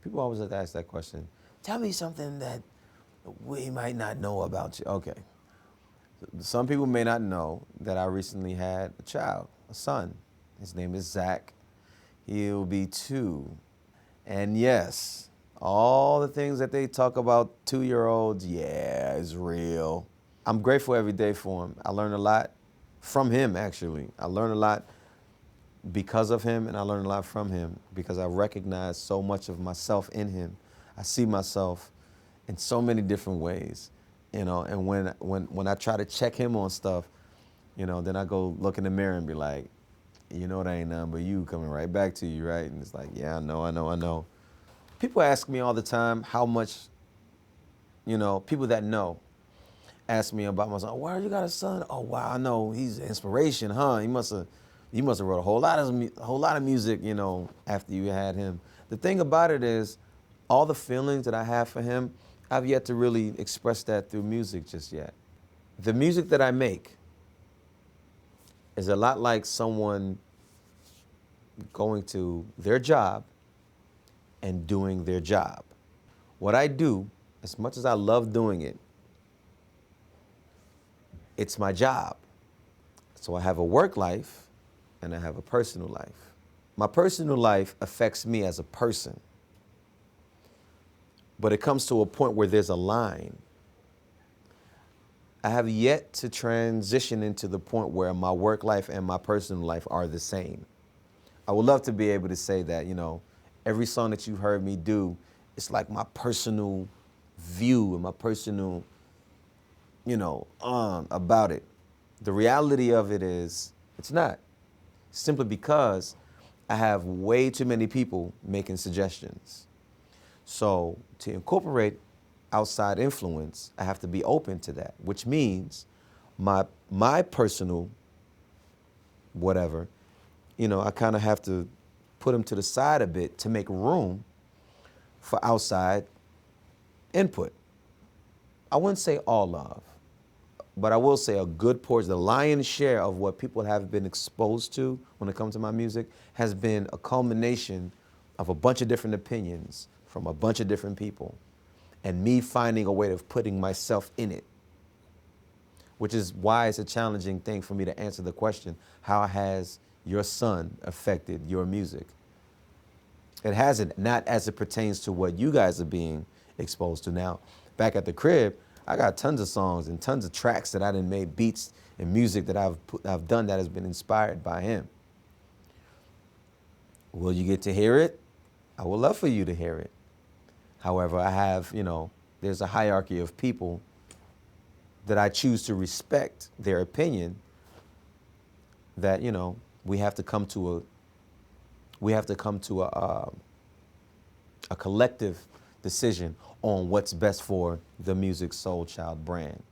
People always have to ask that question. Tell me something that we might not know about you. Okay. Some people may not know that I recently had a child, a son. His name is Zach. He'll be 2. And yes, all the things that they talk about 2-year-olds, yeah, is real. I'm grateful every day for him. I learn a lot from him, actually. I learn a lot because of him, and I learn a lot from him because I recognize so much of myself in him. I see myself in so many different ways, you know, and when I try to check him on stuff, you know, then I go look in the mirror and be like, you know, that ain't nothing but you coming right back to you, right? And it's like, yeah, I know. People ask me all the time how much, you know, people that know ask me about my son. Oh, wow, you got a son? Oh, wow, I know, he's an inspiration, huh? You must have wrote a whole lot of music, you know, after you had him. The thing about it is, all the feelings that I have for him, I've yet to really express that through music just yet. The music that I make is a lot like someone going to their job and doing their job. What I do, as much as I love doing it, it's my job. So I have a work life and I have a personal life. My personal life affects me as a person, but it comes to a point where there's a line. I have yet to transition into the point where my work life and my personal life are the same. I would love to be able to say that, you know, every song that you've heard me do, it's like my personal view and my personal, you know, about it. The reality of it is, it's not. Simply because I have way too many people making suggestions. So to incorporate outside influence, I have to be open to that, which means my personal whatever, you know, I kind of have to put them to the side a bit to make room for outside input. I wouldn't say all of, but I will say a good portion, the lion's share of what people have been exposed to when it comes to my music has been a culmination of a bunch of different opinions from a bunch of different people and me finding a way of putting myself in it, which is why it's a challenging thing for me to answer the question, how has your son affected your music? It hasn't, not as it pertains to what you guys are being exposed to now. Back at the crib, I got tons of songs and tons of tracks that I done made, beats and music that I've done that has been inspired by him. Will you get to hear it? I would love for you to hear it. However, I have, you know, there's a hierarchy of people that I choose to respect their opinion that, you know, we have to come to a collective decision on what's best for the Musiq Soulchild brand.